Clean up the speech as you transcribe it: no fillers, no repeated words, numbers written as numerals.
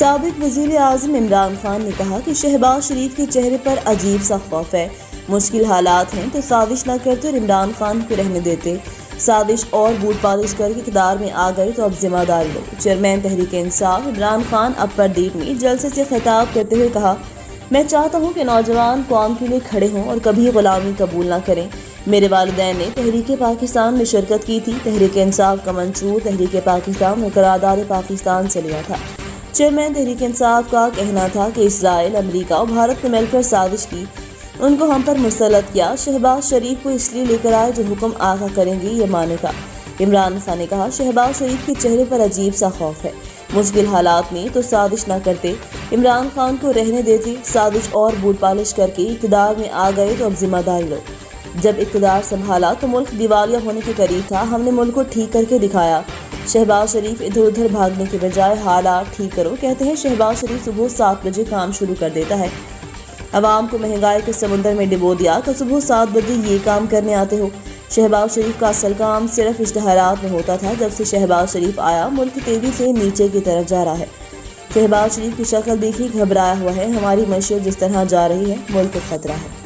سابق وزیر اعظم عمران خان نے کہا کہ شہباز شریف کے چہرے پر عجیب سا خوف ہے، مشکل حالات ہیں تو سازش نہ کرتے اور عمران خان کو رہنے دیتے، سازش اور بوٹ پالش کر کے اقتدار میں آ گئے تو اب ذمہ داری لو۔ چیئرمین تحریک انصاف عمران خان اب پردیپ میں جلسے سے خطاب کرتے ہوئے کہا، میں چاہتا ہوں کہ نوجوان قوم کے لیے کھڑے ہوں اور کبھی غلامی قبول نہ کریں۔ میرے والدین نے تحریک پاکستان میں شرکت کی تھی، تحریک انصاف کا منشور تحریک پاکستان اور قرارداد پاکستان سے لیا تھا۔ چیئرمین تحریک انصاف کا کہنا تھا کہ اسرائیل، امریکہ اور بھارت نے مل کر سازش کی، ان کو ہم پر مسلط کیا، شہباز شریف کو اس لیے لے کر آئے جو حکم آقا کریں گے یہ مانے گا۔ عمران خان نے کہا، شہباز شریف کے چہرے پر عجیب سا خوف ہے، مشکل حالات میں تو سازش نہ کرتے، عمران خان کو رہنے دیتے، سازش اور بوٹ پالش کر کے اقتدار میں آ گئے تو اب ذمہ داری لو۔ جب اقتدار سنبھالا تو ملک دیوالیہ ہونے کے قریب تھا، ہم نے ملک کو ٹھیک کر کے دکھایا۔ شہباز شریف ادھر ادھر بھاگنے کے بجائے حالات ٹھیک کرو کہتے ہیں۔ شہباز شریف صبح 7 بجے کام شروع کر دیتا ہے، عوام کو مہنگائی کے سمندر میں ڈبو دیا تو صبح 7 بجے یہ کام کرنے آتے ہو۔ شہباز شریف کا اصل کام صرف اشتہارات میں ہوتا تھا، جب سے شہباز شریف آیا ملک تیزی سے نیچے کی طرف جا رہا ہے۔ شہباز شریف کی شکل دیکھی گھبرایا ہوا ہے، ہماری معیشت جس طرح جا رہی ہے ملک کو خطرہ ہے۔